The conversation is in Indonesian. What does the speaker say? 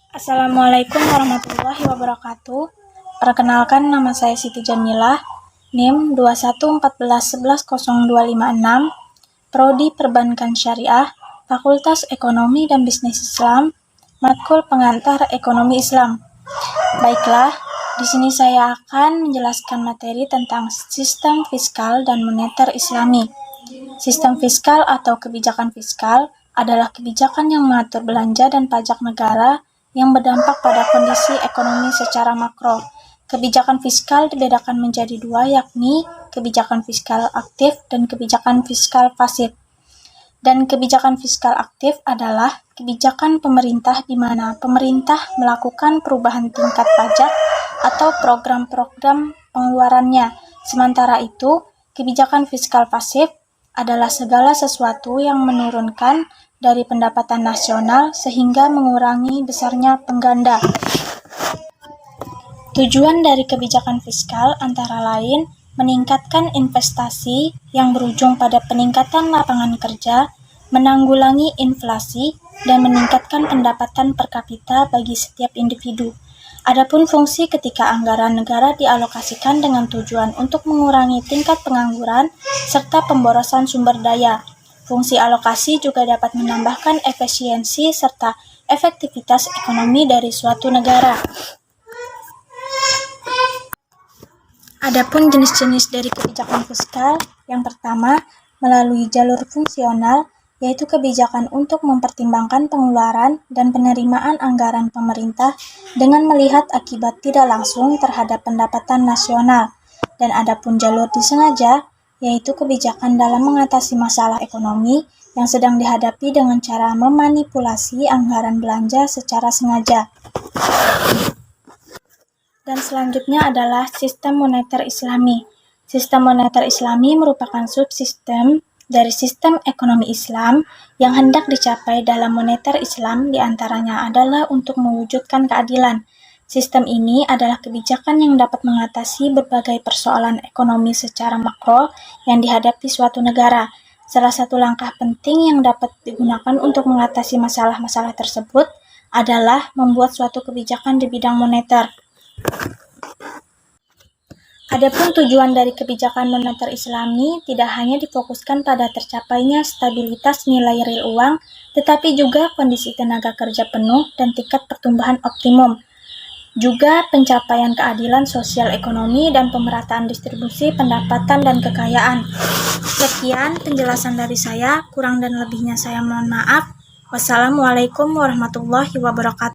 Assalamualaikum warahmatullahi wabarakatuh. Perkenalkan, nama saya Siti Jamilah, NIM 2114110256, Prodi Perbankan Syariah, Fakultas Ekonomi dan Bisnis Islam, Matkul Pengantar Ekonomi Islam. Baiklah, di sini saya akan menjelaskan materi tentang sistem fiskal dan moneter Islami. Sistem fiskal atau kebijakan fiskal adalah kebijakan yang mengatur belanja dan pajak negara yang berdampak pada kondisi ekonomi secara makro. Kebijakan fiskal dibedakan menjadi dua, yakni kebijakan fiskal aktif dan kebijakan fiskal pasif. Dan kebijakan fiskal aktif adalah kebijakan pemerintah di mana pemerintah melakukan perubahan tingkat pajak atau program-program pengeluarannya. Sementara itu, kebijakan fiskal pasif adalah segala sesuatu yang menurunkan dari pendapatan nasional sehingga mengurangi besarnya pengganda. Tujuan dari kebijakan fiskal antara lain meningkatkan investasi yang berujung pada peningkatan lapangan kerja, menanggulangi inflasi, dan meningkatkan pendapatan per kapita bagi setiap individu. Adapun fungsi ketika anggaran negara dialokasikan dengan tujuan untuk mengurangi tingkat pengangguran serta pemborosan sumber daya. Fungsi alokasi juga dapat menambahkan efisiensi serta efektivitas ekonomi dari suatu negara. Adapun jenis-jenis dari kebijakan fiskal, yang pertama, melalui jalur fungsional, yaitu kebijakan untuk mempertimbangkan pengeluaran dan penerimaan anggaran pemerintah dengan melihat akibat tidak langsung terhadap pendapatan nasional. Dan adapun jalur disengaja, yaitu kebijakan dalam mengatasi masalah ekonomi yang sedang dihadapi dengan cara memanipulasi anggaran belanja secara sengaja. Dan selanjutnya adalah sistem moneter Islami. Sistem moneter Islami merupakan subsistem dari sistem ekonomi Islam yang hendak dicapai dalam moneter Islam diantaranya adalah untuk mewujudkan keadilan. Sistem ini adalah kebijakan yang dapat mengatasi berbagai persoalan ekonomi secara makro yang dihadapi suatu negara. Salah satu langkah penting yang dapat digunakan untuk mengatasi masalah-masalah tersebut adalah membuat suatu kebijakan di bidang moneter. Adapun tujuan dari kebijakan moneter Islami tidak hanya difokuskan pada tercapainya stabilitas nilai real uang, tetapi juga kondisi tenaga kerja penuh dan tingkat pertumbuhan optimum. Juga pencapaian keadilan sosial ekonomi dan pemerataan distribusi pendapatan dan kekayaan. Sekian penjelasan dari saya, kurang dan lebihnya saya mohon maaf. Wassalamualaikum warahmatullahi wabarakatuh.